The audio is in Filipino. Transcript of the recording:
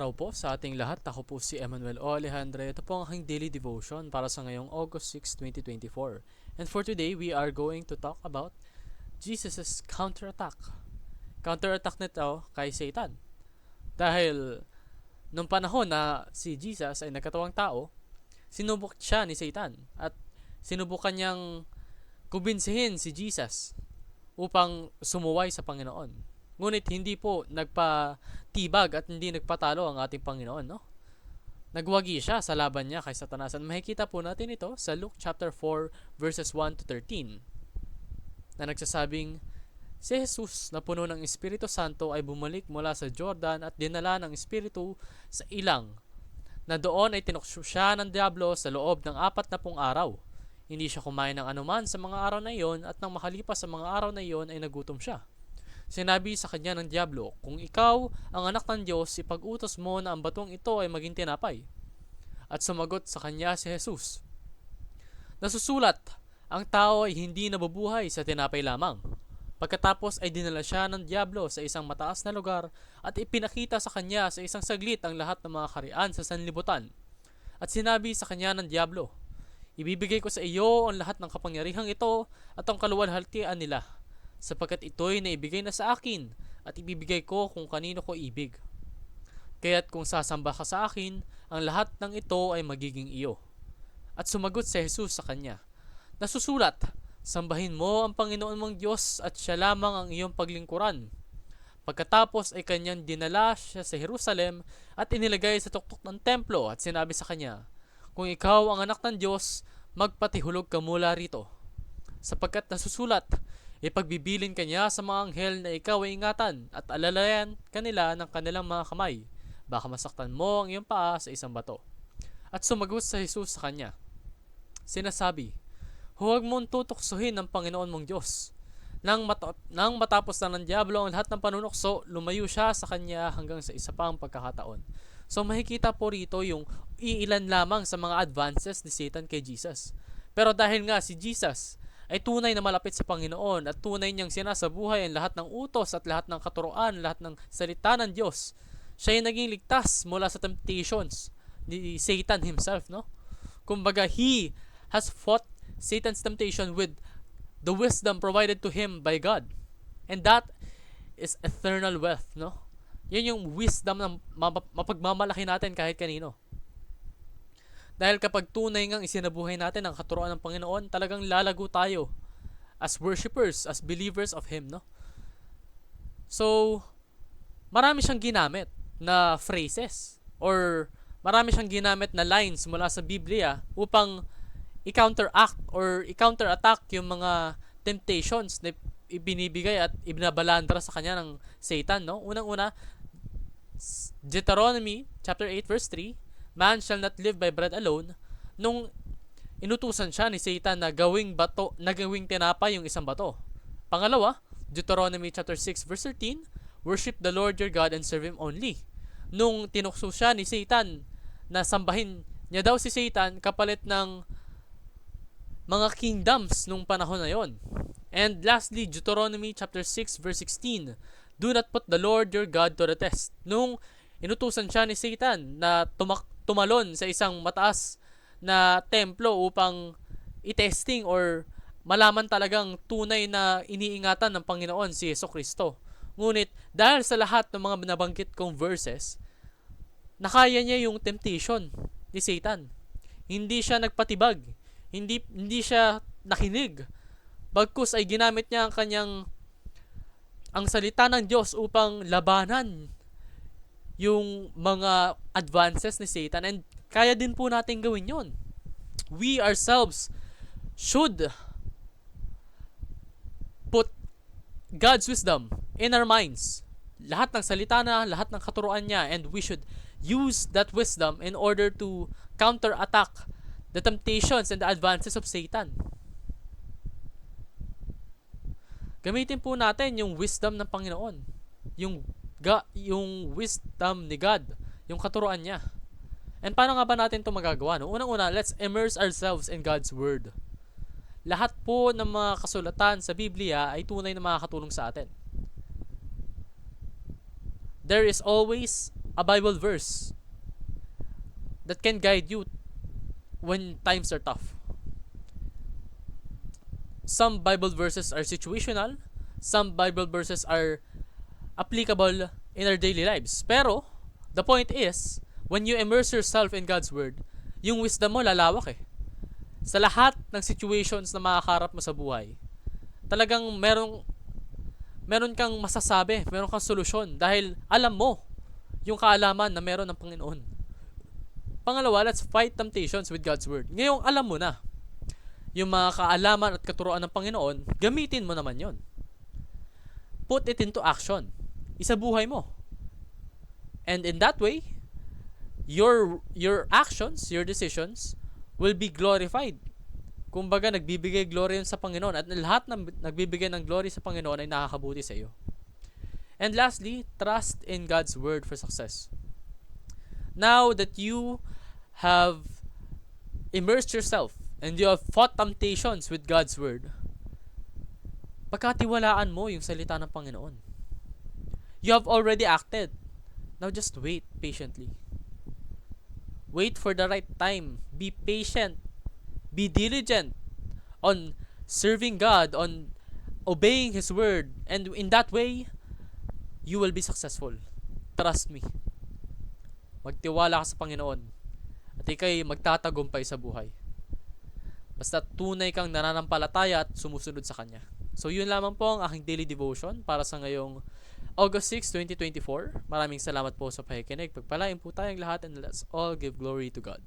araw po sa ating lahat. Ako po si Emmanuel O. Alejandre. Ito po ang aking daily devotion para sa ngayong August 6, 2024. And for today, we are going to talk about Jesus' counterattack. Counterattack nito kay Satan. Dahil nung panahon na si Jesus ay nagkatawang tao, sinubok siya ni Satan at sinubukan niyang kumbinsihin si Jesus upang sumuway sa Panginoon. Ngunit hindi po nagpatibag at hindi nagpatalo ang ating Panginoon, no? Nagwagi siya sa laban niya kay Satanas. At makikita po natin ito sa Luke chapter 4 verses 1 to 13 na nagsasabing, si Jesus na puno ng Espiritu Santo ay bumalik mula sa Jordan at dinala ng Espiritu sa ilang, na doon ay tinukso siya ng Diablo sa loob ng 40 araw. Hindi siya kumain ng anuman sa mga araw na iyon at nang makalipas sa mga araw na iyon ay nagutom siya. Sinabi sa kanya ng Diablo, kung ikaw ang anak ng Diyos, ipag-utos mo na ang batong ito ay maging tinapay. At sumagot sa kanya si Jesus, nasusulat, ang tao ay hindi nabubuhay sa tinapay lamang. Pagkatapos ay dinala siya ng Diablo sa isang mataas na lugar at ipinakita sa kanya sa isang saglit ang lahat ng mga kaharian sa sanlibutan. At sinabi sa kanya ng Diablo, ibibigay ko sa iyo ang lahat ng kapangyarihang ito at ang kaluwalhatian nila, sapagkat ito'y naibigay na sa akin at ibibigay ko kung kanino ko ibig. Kaya't kung sasamba ka sa akin, ang lahat ng ito ay magiging iyo. At sumagot si Jesus sa kanya, nasusulat, sambahin mo ang Panginoon mong Diyos at siya lamang ang iyong paglingkuran. Pagkatapos ay kanyang dinala siya sa Jerusalem at inilagay sa tuktok ng templo at sinabi sa kanya, kung ikaw ang anak ng Diyos, magpatihulog ka mula rito. Sapagkat nasusulat, ipagbibilin kanya sa mga anghel na ikaw ay ingatan at alalayan kanila ng kanilang mga kamay. Baka masaktan mo ang iyong paa sa isang bato. At sumagot sa Jesus sa kanya, sinasabi, huwag mong tutuksohin ang Panginoon mong Diyos. Nang matapos na ng Diablo ang lahat ng panunukso, lumayo siya sa kanya hanggang sa isa pang pagkakataon. So makikita po rito yung iilan lamang sa mga advances ni Satan kay Jesus. Pero dahil nga si Jesus ay tunay na malapit sa Panginoon at tunay niyang sinasabuhay ang lahat ng utos at lahat ng katuroan, lahat ng salita ng Diyos, siya ay naging ligtas mula sa temptations ni Satan himself, no? Kumbaga, he has fought Satan's temptation with the wisdom provided to him by God. And that is eternal wealth, no? Yan yung wisdom na mapagmamalaki natin kahit kanino. Dahil kapag tunay ngang isinabuhay natin ang katuroan ng Panginoon, talagang lalago tayo as worshipers, as believers of Him, no? So, marami siyang ginamit na phrases or marami siyang ginamit na lines mula sa Biblia upang i-counteract or i-counterattack yung mga temptations na ibinibigay at ibinabalandra sa kanya ng Satan, no? Unang-una, Deuteronomy chapter 8 verse 3, man shall not live by bread alone, nung inutusan siya ni Satan na gawing tinapay yung isang bato. Pangalawa, Deuteronomy chapter 6 verse 13, worship the Lord your God and serve Him only. Nung tinukso siya ni Satan na sambahin niya daw si Satan kapalit ng mga kingdoms nung panahon na yon. And lastly, Deuteronomy chapter 6 verse 16, do not put the Lord your God to the test. Nung inutusan siya ni Satan na tumalon sa isang mataas na templo upang i-testing or malaman talagang tunay na iniingatan ng Panginoon si Jesucristo. Ngunit dahil sa lahat ng mga binabanggit kong verses, nakaya niya yung temptation ni Satan. Hindi siya nagpatibag. Hindi siya nakinig. Bagkus ay ginamit niya ang salita ng Diyos upang labanan yung mga advances ni Satan, and kaya din po natin gawin yon. We ourselves should put God's wisdom in our minds. Lahat ng salita na, lahat ng katuruan niya, and we should use that wisdom in order to counterattack the temptations and the advances of Satan. Gamitin po natin yung wisdom ng Panginoon. Yung wisdom ni God, yung katuruan niya. And paano nga ba natin ito magagawa? No? Unang-una, let's immerse ourselves in God's Word. Lahat po ng mga kasulatan sa Biblia ay tunay na makakatulong sa atin. There is always a Bible verse that can guide you when times are tough. Some Bible verses are situational, some Bible verses are applicable in our daily lives. Pero, the point is, when you immerse yourself in God's Word, yung wisdom mo lalawak eh. Sa lahat ng situations na makakaharap mo sa buhay, talagang meron kang masasabi, meron kang solusyon dahil alam mo yung kaalaman na meron ng Panginoon. Pangalawa, let's fight temptations with God's Word. Ngayong alam mo na yung mga kaalaman at katuruan ng Panginoon, gamitin mo naman yon. Put it into action. Isabuhay mo. And in that way, your actions, your decisions will be glorified. Kumbaga, nagbibigay glory yun sa Panginoon at lahat ng nagbibigay ng glory sa Panginoon ay nakakabuti sa iyo. And lastly, trust in God's Word for success. Now that you have immersed yourself and you have fought temptations with God's Word, pagkatiwalaan mo yung salita ng Panginoon. You have already acted. Now just wait patiently. Wait for the right time. Be patient. Be diligent on serving God, on obeying His Word. And in that way, you will be successful. Trust me. Magtiwala ka sa Panginoon. At ika'y magtatagumpay sa buhay. Basta tunay kang nananampalataya at sumusunod sa Kanya. So yun lamang po ang aking daily devotion para sa ngayong August 6, 2024. Maraming salamat po sa pakikinig. Pagpalain po tayong lahat and let's all give glory to God.